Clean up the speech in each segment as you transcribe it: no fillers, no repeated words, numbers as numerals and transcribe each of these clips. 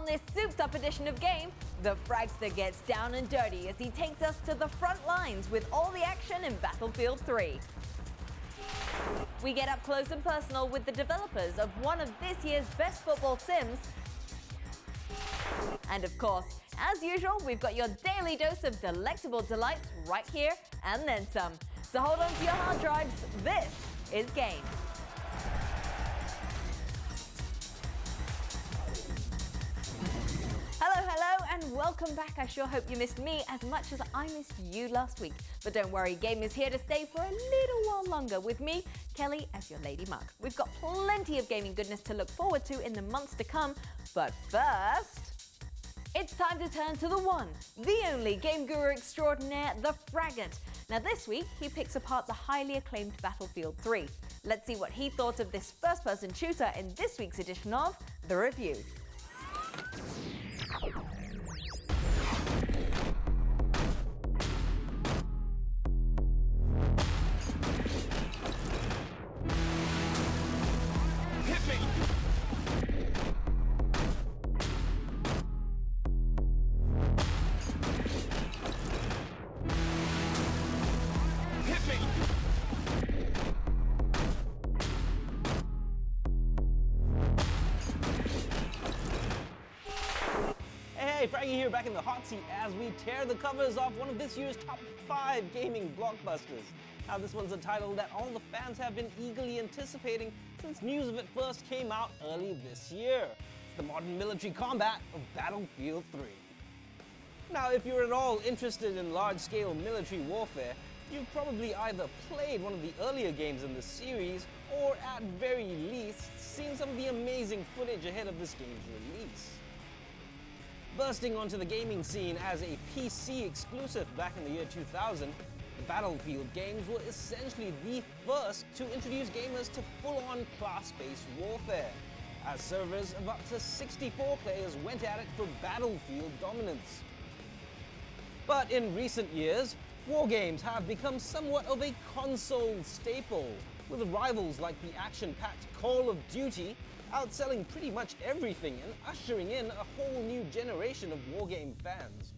On this souped-up edition of Game, the Fragster gets down and dirty as he takes us to the front lines with all the action in Battlefield 3. We get up close and personal with the developers of one of this year's best football sims. And of course, as usual, we've got your daily dose of delectable delights right here and then some. So hold on to your hard drives. This is Game. Hello, and welcome back. I sure hope you missed me as much as I missed you last week. But don't worry, Game is here to stay for a little while longer with me, Kelly, as your Lady Mug. We've got plenty of gaming goodness to look forward to in the months to come. But first, it's time to turn to the one, the only game guru extraordinaire, the Fraggant. Now this week, he picks apart the highly acclaimed Battlefield 3. Let's see what he thought of this first-person shooter in this week's edition of The Review. Hey, Fraggy here, back in the hot seat as we tear the covers off one of this year's top 5 gaming blockbusters. Now this one's a title that all the fans have been eagerly anticipating since news of it first came out early this year. It's the modern military combat of Battlefield 3. Now if you're at all interested in large-scale military warfare, you've probably either played one of the earlier games in the series, or at very least seen some of the amazing footage ahead of this game's release. Bursting onto the gaming scene as a PC exclusive back in the year 2000, the Battlefield games were essentially the first to introduce gamers to full-on class-based warfare, as servers of up to 64 players went at it for battlefield dominance. But in recent years, war games have become somewhat of a console staple, with rivals like the action-packed Call of Duty outselling pretty much everything and ushering in a whole new generation of wargame fans.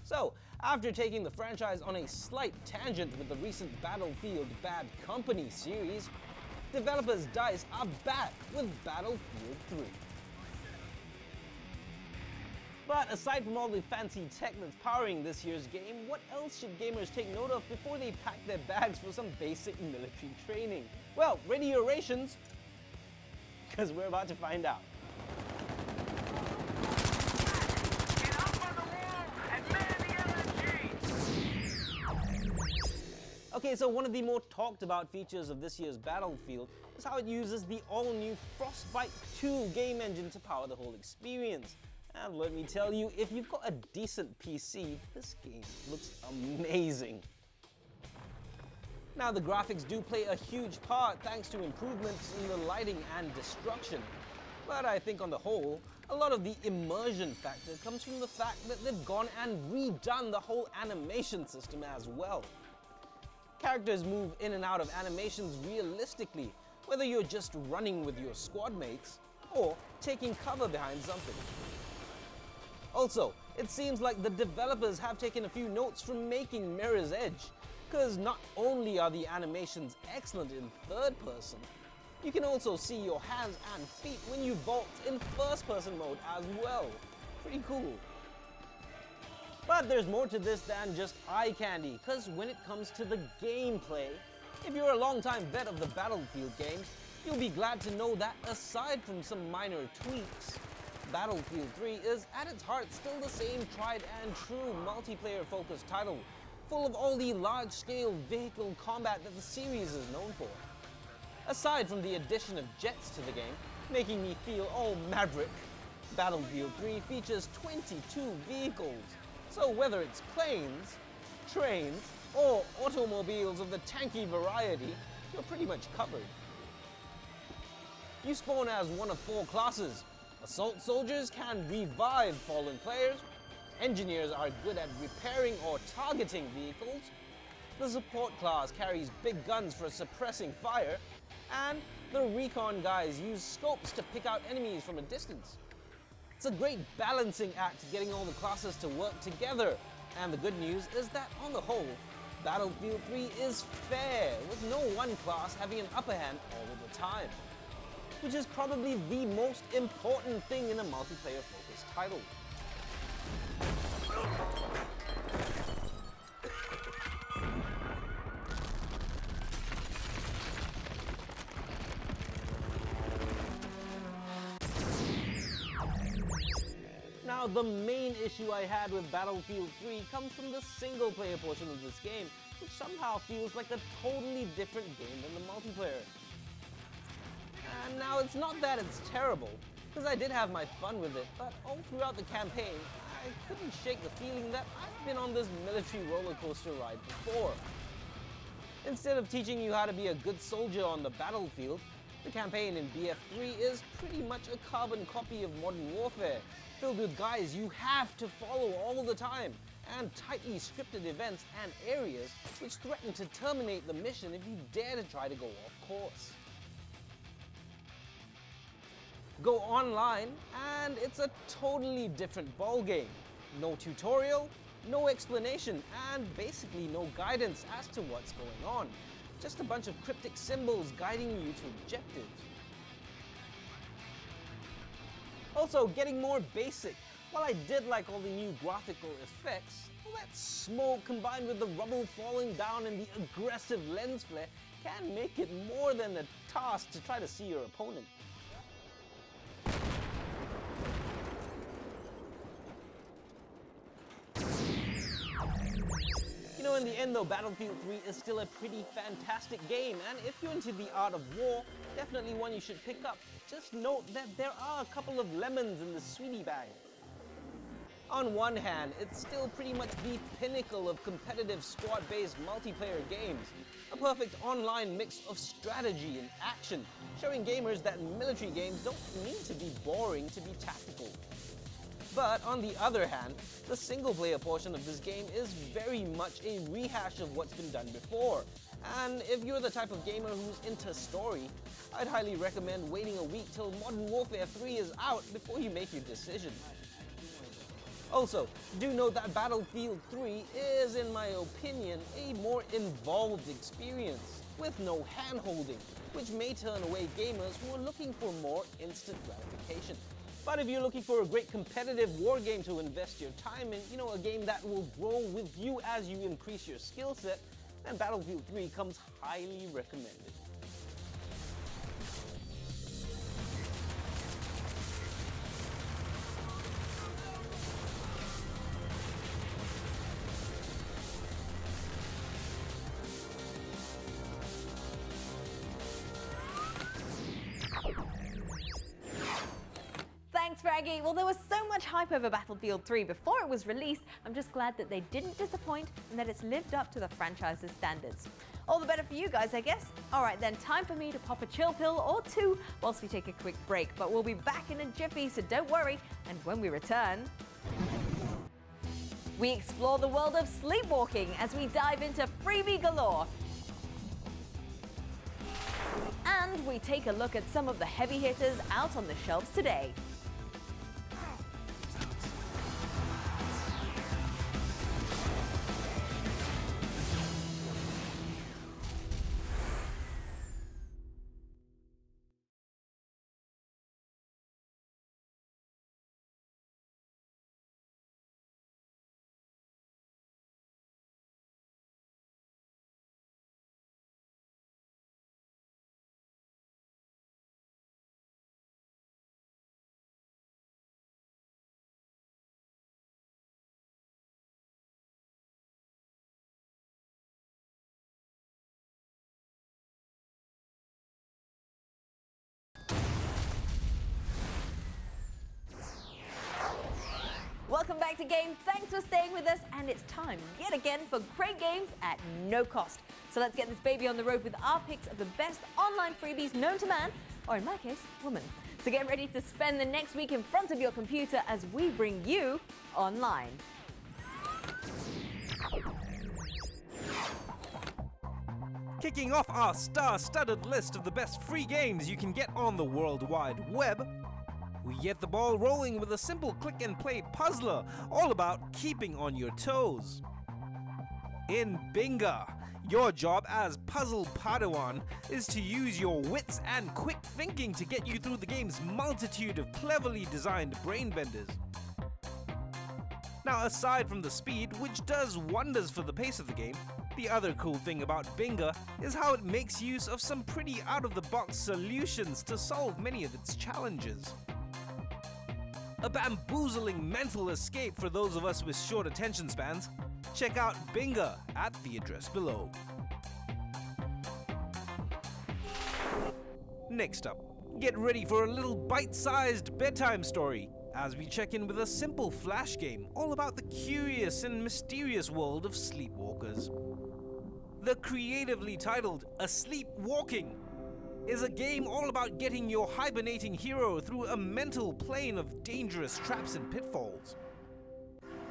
So, after taking the franchise on a slight tangent with the recent Battlefield Bad Company series, developers DICE are back with Battlefield 3. But aside from all the fancy tech that's powering this year's game, what else should gamers take note of before they pack their bags for some basic military training? Well, ready your rations, because we're about to find out. Get up on the wall and man the LMG! Okay, so one of the more talked about features of this year's Battlefield is how it uses the all-new Frostbite 2 game engine to power the whole experience. And let me tell you, if you've got a decent PC, this game looks amazing. Now the graphics do play a huge part thanks to improvements in the lighting and destruction. But I think on the whole, a lot of the immersion factor comes from the fact that they've gone and redone the whole animation system as well. Characters move in and out of animations realistically, whether you're just running with your squad mates or taking cover behind something. Also, it seems like the developers have taken a few notes from making Mirror's Edge, because not only are the animations excellent in third person, you can also see your hands and feet when you vault in first person mode as well. Pretty cool. But there's more to this than just eye candy, because when it comes to the gameplay, if you're a long-time vet of the Battlefield games, you'll be glad to know that aside from some minor tweaks, Battlefield 3 is at its heart still the same tried and true multiplayer-focused title, full of all the large-scale vehicle combat that the series is known for. Aside from the addition of jets to the game, making me feel all maverick, Battlefield 3 features 22 vehicles, so whether it's planes, trains, or automobiles of the tanky variety, you're pretty much covered. You spawn as one of 4 classes. Assault soldiers can revive fallen players, engineers are good at repairing or targeting vehicles, the support class carries big guns for suppressing fire, and the recon guys use scopes to pick out enemies from a distance. It's a great balancing act getting all the classes to work together. And the good news is that on the whole, Battlefield 3 is fair, with no one class having an upper hand all the time. Which is probably the most important thing in a multiplayer-focused title. Now, the main issue I had with Battlefield 3 comes from the single-player portion of this game, which somehow feels like a totally different game than the multiplayer. And now, it's not that it's terrible, because I did have my fun with it, but all throughout the campaign, I couldn't shake the feeling that I've been on this military roller coaster ride before. Instead of teaching you how to be a good soldier on the battlefield, the campaign in BF3 is pretty much a carbon copy of Modern Warfare, filled with guys you have to follow all the time, and tightly scripted events and areas which threaten to terminate the mission if you dare to try to go off course. Go online and it's a totally different ballgame. No tutorial, no explanation, and basically no guidance as to what's going on. Just a bunch of cryptic symbols guiding you to objectives. Also, getting more basic. While I did like all the new graphical effects, all that smoke combined with the rubble falling down and the aggressive lens flare can make it more than a task to try to see your opponent. You know, in the end though, Battlefield 3 is still a pretty fantastic game, and if you're into the art of war, definitely one you should pick up. Just note that there are a couple of lemons in the sweetie bag. On one hand, it's still pretty much the pinnacle of competitive squad-based multiplayer games. A perfect online mix of strategy and action, showing gamers that military games don't need to be boring to be tactical. But on the other hand, the single-player portion of this game is very much a rehash of what's been done before. And if you're the type of gamer who's into story, I'd highly recommend waiting a week till Modern Warfare 3 is out before you make your decision. Also, do note that Battlefield 3 is, in my opinion, a more involved experience, with no hand-holding, which may turn away gamers who are looking for more instant gratification. But if you're looking for a great competitive war game to invest your time in, you know, a game that will grow with you as you increase your skill set, then Battlefield 3 comes highly recommended. Thanks, Fraggy. Well, there was so much hype over Battlefield 3 before it was released. I'm just glad that they didn't disappoint and that it's lived up to the franchise's standards. All the better for you guys, I guess. All right, then, time for me to pop a chill pill or two whilst we take a quick break. But we'll be back in a jiffy, so don't worry. And when we return, we explore the world of sleepwalking as we dive into freebie galore. And we take a look at some of the heavy hitters out on the shelves today. Welcome back to Game. Thanks for staying with us, and it's time yet again for great games at no cost. So let's get this baby on the road with our picks of the best online freebies known to man, or in my case, woman. So get ready to spend the next week in front of your computer as we bring you online. Kicking off our star-studded list of the best free games you can get on the World Wide Web, We get the ball rolling with a simple click-and-play puzzler, all about keeping on your toes. In Binga, your job as Puzzle Padawan is to use your wits and quick thinking to get you through the game's multitude of cleverly designed brain benders. Now, aside from the speed, which does wonders for the pace of the game, the other cool thing about Binga is how it makes use of some pretty out-of-the-box solutions to solve many of its challenges. A bamboozling mental escape for those of us with short attention spans. Check out Binga at the address below. Next up, get ready for a little bite-sized bedtime story as we check in with a simple flash game all about the curious and mysterious world of sleepwalkers. The creatively titled Asleepwalking is a game all about getting your hibernating hero through a mental plane of dangerous traps and pitfalls.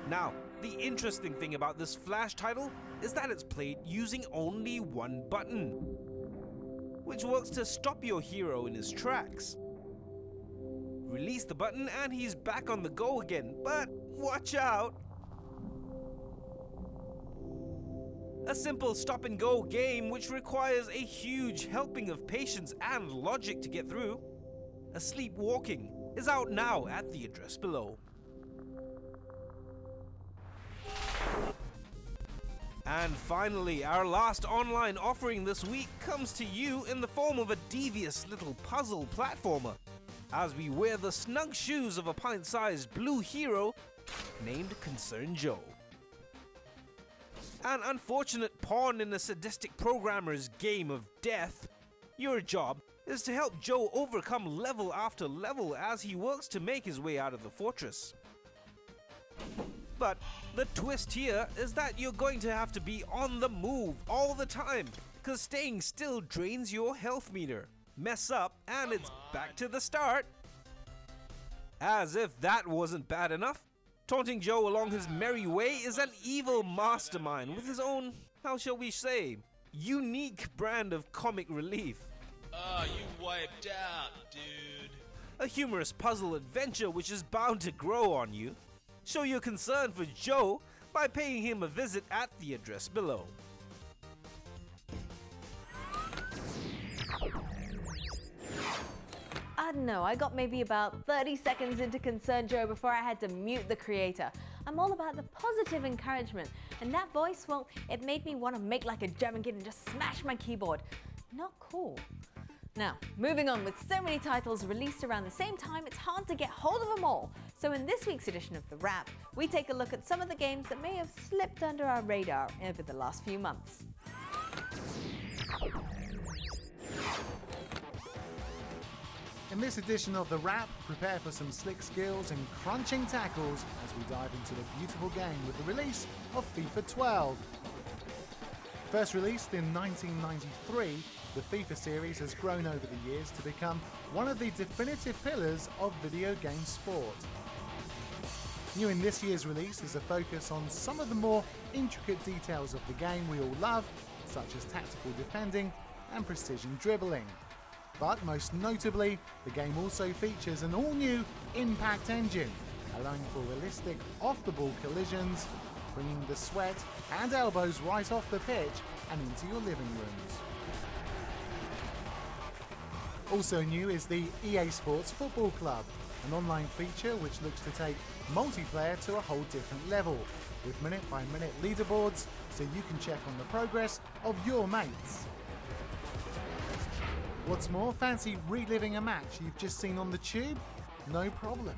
Now, the interesting thing about this flash title is that it's played using only one button, which works to stop your hero in his tracks. Release the button and he's back on the go again, but watch out! A simple stop-and-go game which requires a huge helping of patience and logic to get through. Asleepwalking is out now at the address below. And finally, our last online offering this week comes to you in the form of a devious little puzzle platformer, as we wear the snug shoes of a pint-sized blue hero named Concerned Joe. An unfortunate pawn in a sadistic programmer's game of death, your job is to help Joe overcome level after level as he works to make his way out of the fortress. But the twist here is that you're going to have to be on the move all the time, cause staying still drains your health meter. Mess up and it's back to the start. As if that wasn't bad enough, taunting Joe along his merry way is an evil mastermind with his own, how shall we say, unique brand of comic relief. You wiped out, dude. A humorous puzzle adventure which is bound to grow on you. Show your concern for Joe by paying him a visit at the address below. I don't know, I got maybe about 30 seconds into Concerned Joe before I had to mute the creator. I'm all about the positive encouragement, and that voice, well, it made me want to make like a German kid and just smash my keyboard. Not cool. Now, moving on, with so many titles released around the same time, it's hard to get hold of them all. So in this week's edition of The Wrap, we take a look at some of the games that may have slipped under our radar over the last few months. In this edition of The Wrap, prepare for some slick skills and crunching tackles as we dive into the beautiful game with the release of FIFA 12. First released in 1993, the FIFA series has grown over the years to become one of the definitive pillars of video game sport. New in this year's release is a focus on some of the more intricate details of the game we all love, such as tactical defending and precision dribbling. But most notably, the game also features an all-new impact engine, allowing for realistic off-the-ball collisions, bringing the sweat and elbows right off the pitch and into your living rooms. Also new is the EA Sports Football Club, an online feature which looks to take multiplayer to a whole different level, with minute-by-minute leaderboards so you can check on the progress of your mates. What's more, fancy reliving a match you've just seen on the tube? No problem.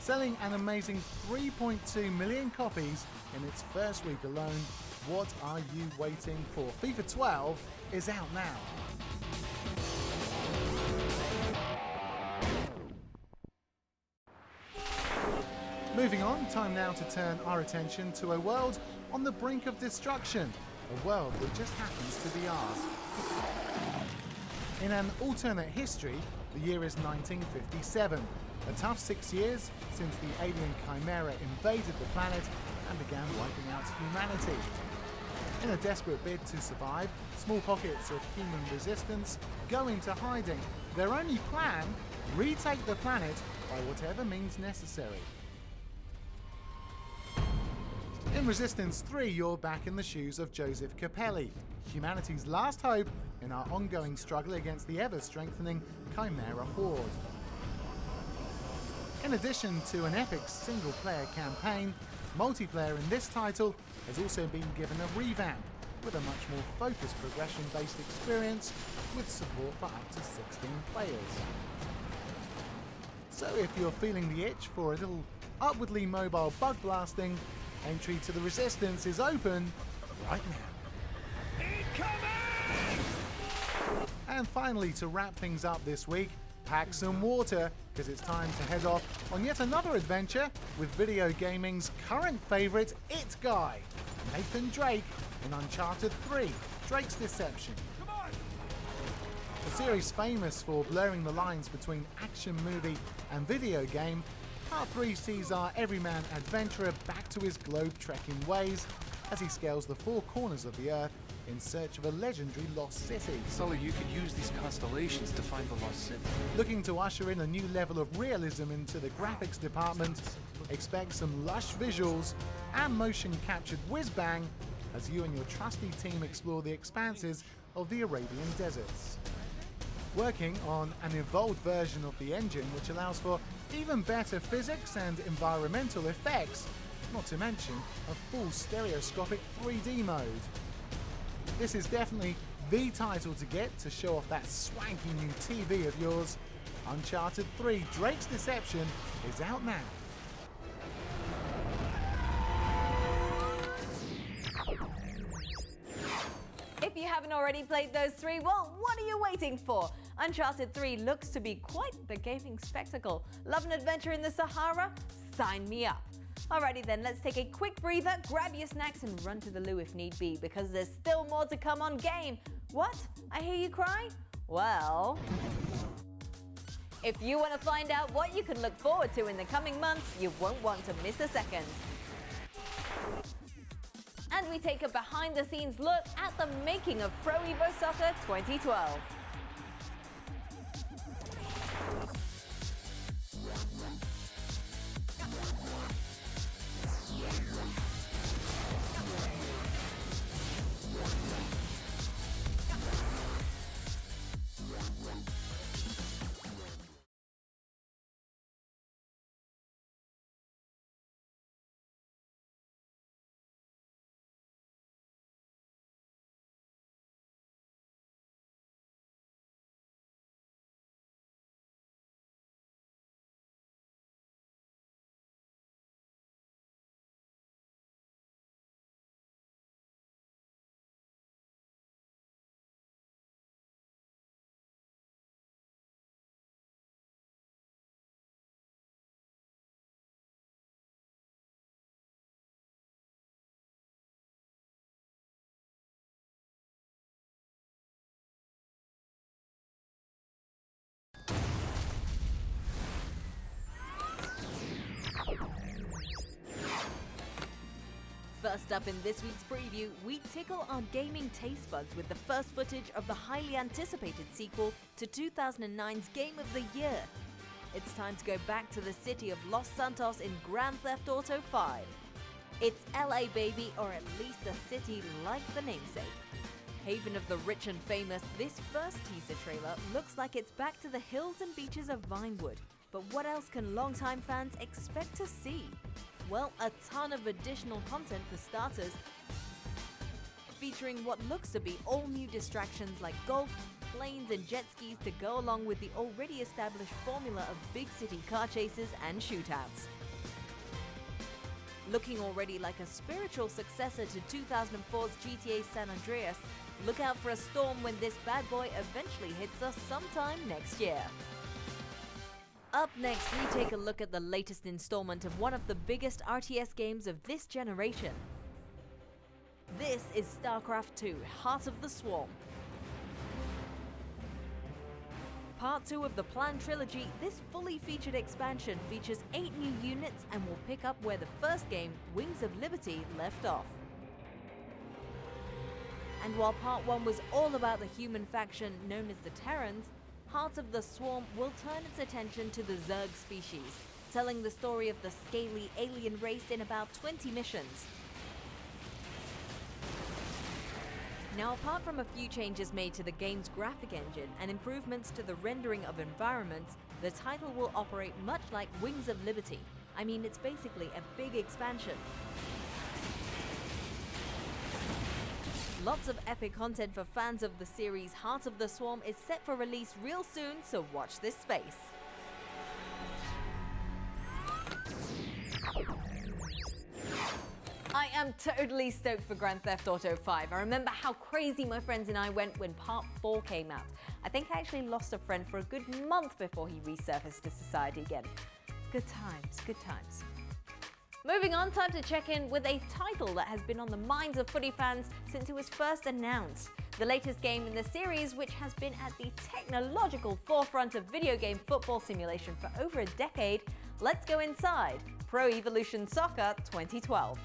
Selling an amazing 3.2 million copies in its first week alone, what are you waiting for? FIFA 12 is out now. Moving on, time now to turn our attention to a world on the brink of destruction, a world that just happens to be ours. In an alternate history, the year is 1957, a tough 6 years since the alien Chimera invaded the planet and began wiping out humanity. In a desperate bid to survive, small pockets of human resistance go into hiding. Their only plan retake the planet by whatever means necessary. In Resistance 3, you're back in the shoes of Joseph Capelli, humanity's last hope in our ongoing struggle against the ever-strengthening Chimera Horde. In addition to an epic single-player campaign, multiplayer in this title has also been given a revamp with a much more focused progression-based experience with support for up to 16 players. So if you're feeling the itch for a little upwardly mobile bug blasting, entry to the Resistance is open right now. Incoming! And finally, to wrap things up this week, pack some water, because it's time to head off on yet another adventure with video gaming's current favourite It Guy, Nathan Drake in Uncharted 3, Drake's Deception. A series famous for blurring the lines between action movie and video game, Part 3 sees our everyman adventurer back to his globe-trekking ways as he scales the four corners of the Earth in search of a legendary lost city. Sully, you could use these constellations to find the lost city. Looking to usher in a new level of realism into the graphics department, expect some lush visuals and motion-captured whiz-bang as you and your trusty team explore the expanses of the Arabian deserts. Working on an evolved version of the engine which allows for even better physics and environmental effects, not to mention a full stereoscopic 3D mode. This is definitely the title to get to show off that swanky new TV of yours. Uncharted 3 Drake's Deception is out now. If you haven't already played those three, well, what are you waiting for? Uncharted 3 looks to be quite the gaming spectacle. Love an adventure in the Sahara? Sign me up. Alrighty then, let's take a quick breather, grab your snacks and run to the loo if need be, because there's still more to come on game. What? I hear you cry? Well, if you want to find out what you can look forward to in the coming months, you won't want to miss a second. And we take a behind-the-scenes look at the making of Pro Evo Soccer 2012. First up in this week's preview, we tickle our gaming taste buds with the first footage of the highly anticipated sequel to 2009's Game of the Year. It's time to go back to the city of Los Santos in Grand Theft Auto 5. It's LA, baby, or at least a city like the namesake. Haven of the rich and famous, this first teaser trailer looks like it's back to the hills and beaches of Vinewood. But what else can longtime fans expect to see? Well, a ton of additional content for starters, featuring what looks to be all new distractions like golf, planes and jet skis to go along with the already established formula of big city car chases and shootouts. Looking already like a spiritual successor to 2004's GTA San Andreas, look out for a storm when this bad boy eventually hits us sometime next year. Up next, we take a look at the latest installment of one of the biggest RTS games of this generation. This is StarCraft 2: Heart of the Swarm. Part 2 of the planned trilogy, this fully featured expansion features 8 new units and will pick up where the first game, Wings of Liberty, left off. And while Part 1 was all about the human faction known as the Terrans, Heart of the Swarm will turn its attention to the Zerg species, telling the story of the scaly alien race in about 20 missions. Now, apart from a few changes made to the game's graphic engine and improvements to the rendering of environments, the title will operate much like Wings of Liberty. I mean, it's basically a big expansion. Lots of epic content for fans of the series. Heart of the Swarm is set for release real soon, so watch this space. I am totally stoked for Grand Theft Auto 5. I remember how crazy my friends and I went when Part 4 came out. I think I actually lost a friend for a good month before he resurfaced to society again. Good times, good times. Moving on, time to check in with a title that has been on the minds of footy fans since it was first announced. The latest game in the series, which has been at the technological forefront of video game football simulation for over a decade. Let's go inside. Pro Evolution Soccer 2012.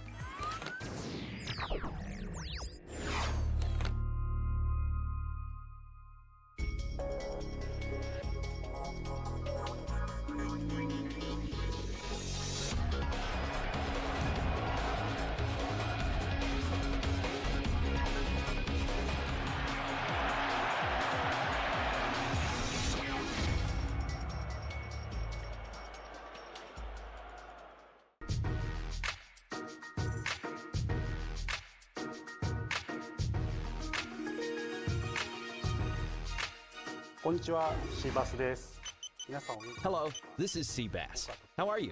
Hello, this is Seabass. How are you?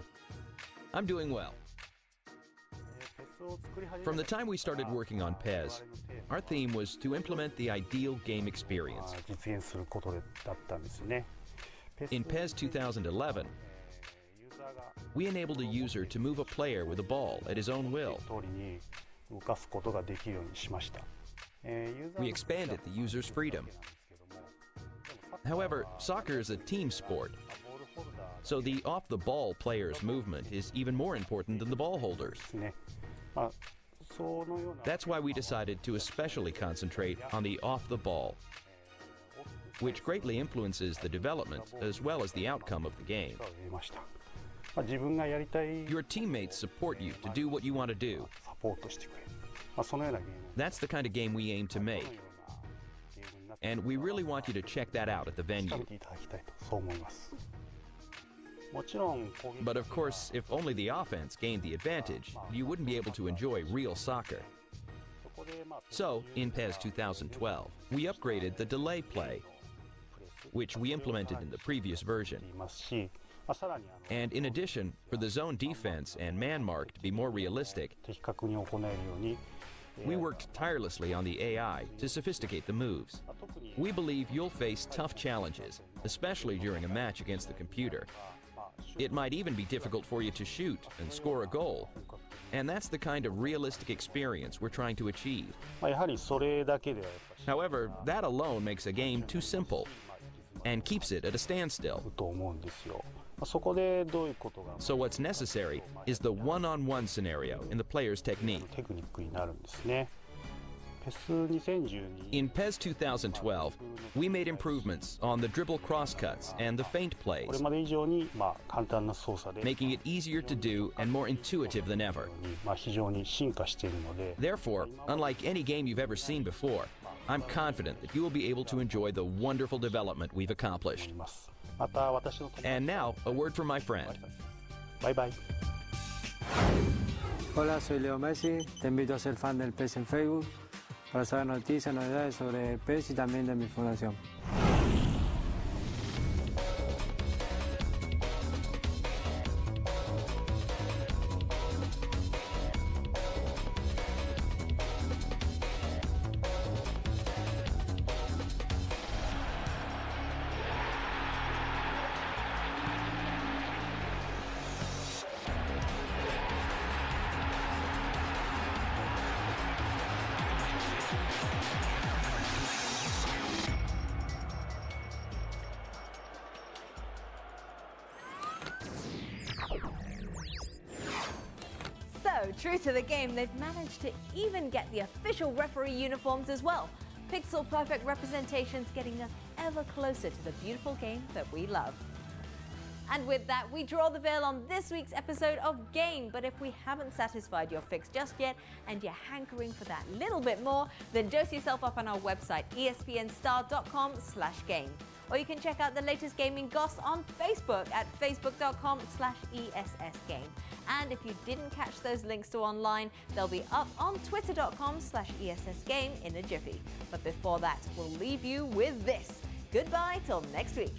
I'm doing well. From the time we started working on PES, our theme was to implement the ideal game experience. In PES 2011, we enabled a user to move a player with a ball at his own will. We expanded the user's freedom. However, soccer is a team sport, so the off-the-ball player's movement is even more important than the ball holders. That's why we decided to especially concentrate on the off-the-ball, which greatly influences the development as well as the outcome of the game. Your teammates support you to do what you want to do. That's the kind of game we aim to make. And we really want you to check that out at the venue. But of course, if only the offense gained the advantage, you wouldn't be able to enjoy real soccer. So, in PES 2012, we upgraded the delay play, which we implemented in the previous version. And in addition, for the zone defense and man mark to be more realistic, we worked tirelessly on the AI to sophisticate the moves. We believe you'll face tough challenges, especially during a match against the computer. It might even be difficult for you to shoot and score a goal. And that's the kind of realistic experience we're trying to achieve. However, that alone makes a game too simple and keeps it at a standstill. So what's necessary is the one-on-one scenario in the player's technique. In PES 2012, we made improvements on the dribble crosscuts and the feint plays, making it easier to do and more intuitive than ever. Therefore, unlike any game you've ever seen before, I'm confident that you will be able to enjoy the wonderful development we've accomplished. And now, a word from my friend. Bye bye. Hola, soy Leo Messi. Te invito a ser fan del PES en Facebook para saber noticias, novedades sobre PES y también de mi fundación. True to the game, they've managed to even get the official referee uniforms as well. Pixel perfect representations getting us ever closer to the beautiful game that we love. And with that, we draw the veil on this week's episode of Game. But if we haven't satisfied your fix just yet and you're hankering for that little bit more, then dose yourself up on our website, espnstar.com/game. Or you can check out the latest gaming goss on Facebook at facebook.com/ESSGame. And if you didn't catch those links to online, they'll be up on twitter.com/ESSGame in a jiffy. But before that, we'll leave you with this. Goodbye till next week.